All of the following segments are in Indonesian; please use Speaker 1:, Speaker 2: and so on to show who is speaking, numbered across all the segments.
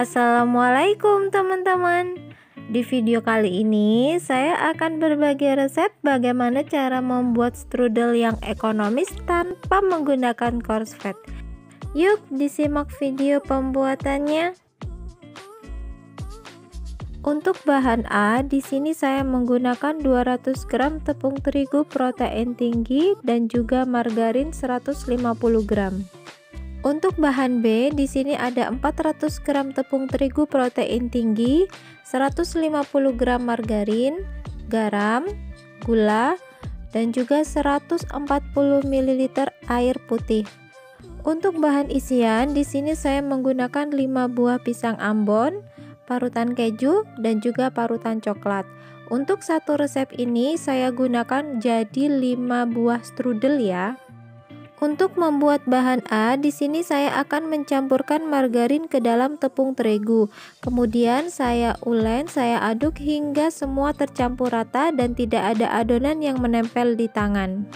Speaker 1: Assalamualaikum teman-teman. Di video kali ini saya akan berbagi resep bagaimana cara membuat strudel yang ekonomis tanpa menggunakan korslet. Yuk disimak video pembuatannya. Untuk bahan A, di sini saya menggunakan 200 gram tepung terigu protein tinggi dan juga margarin 150 gram. Untuk bahan B, di sini ada 400 gram tepung terigu protein tinggi, 150 gram margarin, garam, gula, dan juga 140 ml air putih. Untuk bahan isian, di sini saya menggunakan 5 buah pisang ambon, parutan keju, dan juga parutan coklat. Untuk satu resep ini saya gunakan jadi 5 buah strudel ya. Untuk membuat bahan A, di sini saya akan mencampurkan margarin ke dalam tepung terigu. Kemudian saya ulen, saya aduk hingga semua tercampur rata dan tidak ada adonan yang menempel di tangan.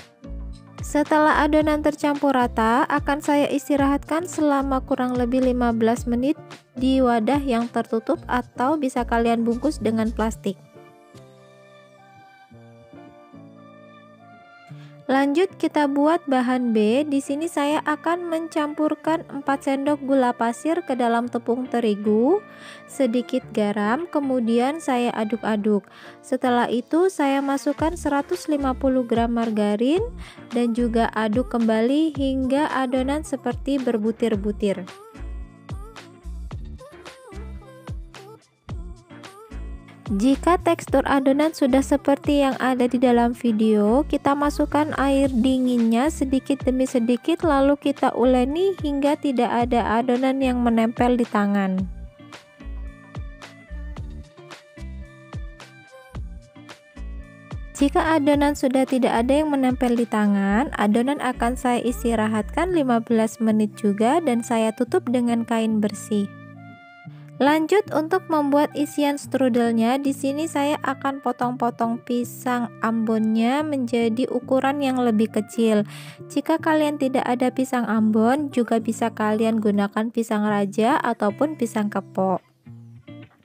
Speaker 1: Setelah adonan tercampur rata, akan saya istirahatkan selama kurang lebih 15 menit di wadah yang tertutup atau bisa kalian bungkus dengan plastik. Lanjut kita buat bahan B. Di sini saya akan mencampurkan 4 sendok gula pasir ke dalam tepung terigu, sedikit garam, kemudian saya aduk-aduk. Setelah itu saya masukkan 150 gram margarin dan juga aduk kembali hingga adonan seperti berbutir-butir. Jika tekstur adonan sudah seperti yang ada di dalam video, kita masukkan air dinginnya sedikit demi sedikit lalu kita uleni hingga tidak ada adonan yang menempel di tangan. Jika adonan sudah tidak ada yang menempel di tangan, adonan akan saya istirahatkan 15 menit juga dan saya tutup dengan kain bersih. Lanjut untuk membuat isian strudelnya, di sini saya akan potong-potong pisang ambonnya menjadi ukuran yang lebih kecil. Jika kalian tidak ada pisang ambon, juga bisa kalian gunakan pisang raja ataupun pisang kepok.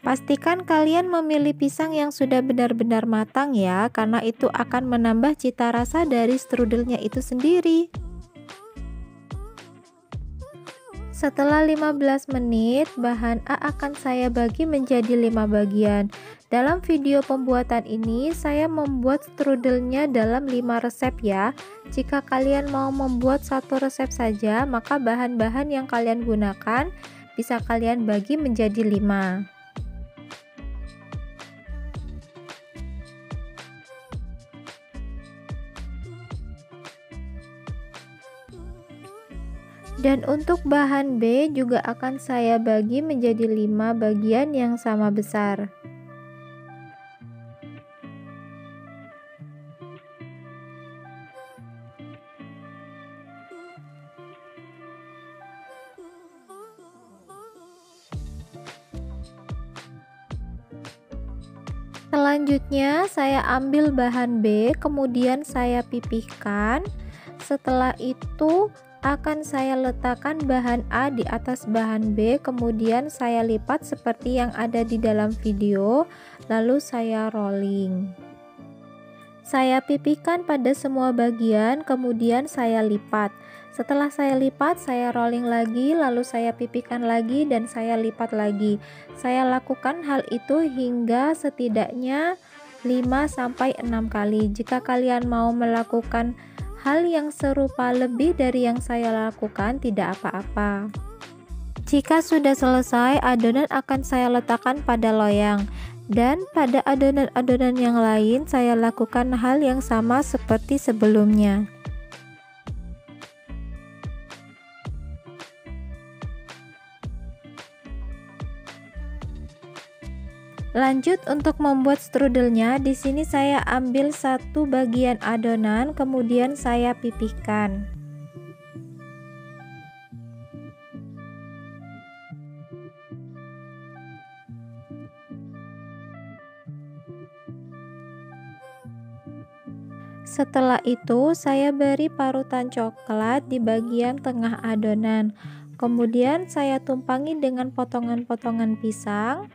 Speaker 1: Pastikan kalian memilih pisang yang sudah benar-benar matang ya, karena itu akan menambah cita rasa dari strudelnya itu sendiri. Setelah 15 menit, bahan A akan saya bagi menjadi 5 bagian. Dalam video pembuatan ini, saya membuat strudelnya dalam 5 resep ya. Jika kalian mau membuat satu resep saja, maka bahan-bahan yang kalian gunakan bisa kalian bagi menjadi 5. Dan untuk bahan B juga akan saya bagi menjadi 5 bagian yang sama besar. Selanjutnya saya ambil bahan B, kemudian saya pipihkan. Setelah itu akan saya letakkan bahan A di atas bahan B, kemudian saya lipat seperti yang ada di dalam video, lalu saya rolling. Saya pipihkan pada semua bagian, kemudian saya lipat. Setelah saya lipat, saya rolling lagi, lalu saya pipihkan lagi dan saya lipat lagi. Saya lakukan hal itu hingga setidaknya 5-6 kali. Jika kalian mau melakukan hal yang serupa lebih dari yang saya lakukan, tidak apa-apa. Jika sudah selesai, adonan akan saya letakkan pada loyang. Dan pada adonan-adonan yang lain, saya lakukan hal yang sama seperti sebelumnya. Lanjut untuk membuat strudelnya, di sini saya ambil satu bagian adonan, kemudian saya pipihkan. Setelah itu saya beri parutan coklat di bagian tengah adonan. Kemudian saya tumpangi dengan potongan-potongan pisang.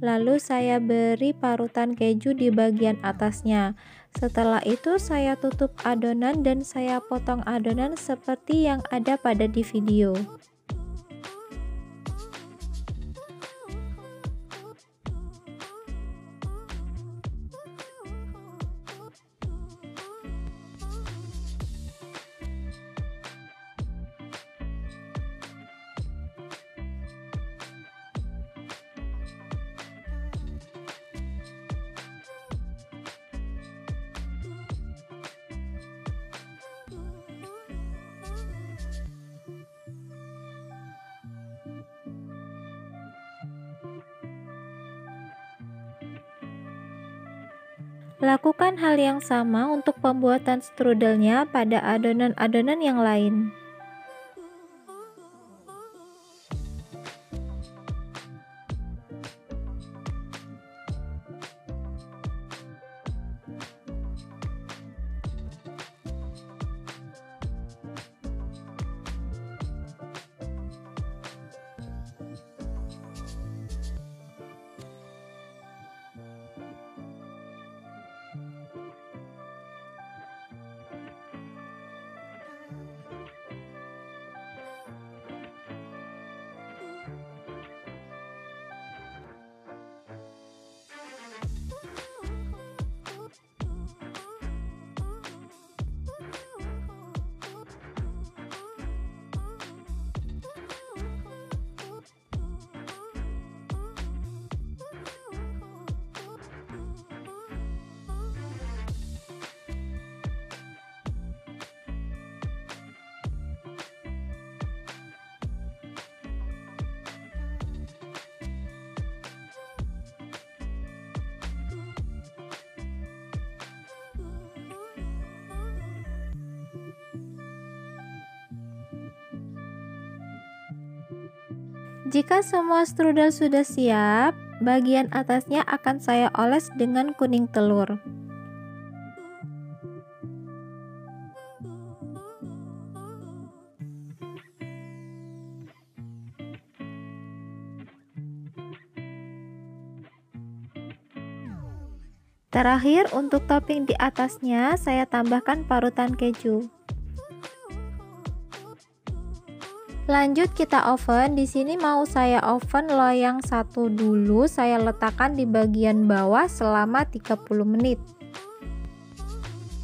Speaker 1: Lalu saya beri parutan keju di bagian atasnya. Setelah itu saya tutup adonan dan saya potong adonan seperti yang ada pada di video. Lakukan hal yang sama untuk pembuatan strudelnya pada adonan-adonan yang lain. Jika semua strudel sudah siap, bagian atasnya akan saya oles dengan kuning telur. Terakhir, untuk topping di atasnya saya tambahkan parutan keju. Lanjut kita oven. Di sini mau saya oven loyang satu dulu, saya letakkan di bagian bawah selama 30 menit.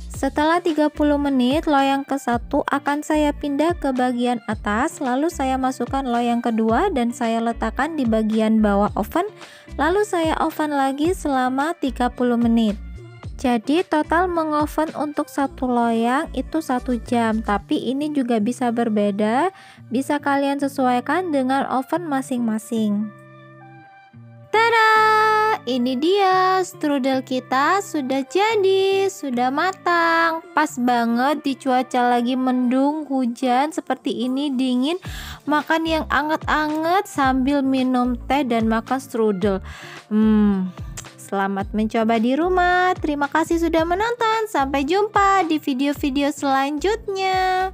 Speaker 1: Setelah 30 menit, loyang ke-1 akan saya pindah ke bagian atas, lalu saya masukkan loyang kedua dan saya letakkan di bagian bawah oven, lalu saya oven lagi selama 30 menit. Jadi total mengoven untuk satu loyang itu 1 jam, tapi ini juga bisa berbeda, bisa kalian sesuaikan dengan oven masing-masing. Tada! Ini dia strudel kita sudah jadi, sudah matang. Pas banget di cuaca lagi mendung, hujan seperti ini dingin, makan yang anget-anget sambil minum teh dan makan strudel. Selamat mencoba di rumah. Terima kasih sudah menonton. Sampai jumpa di video-video selanjutnya.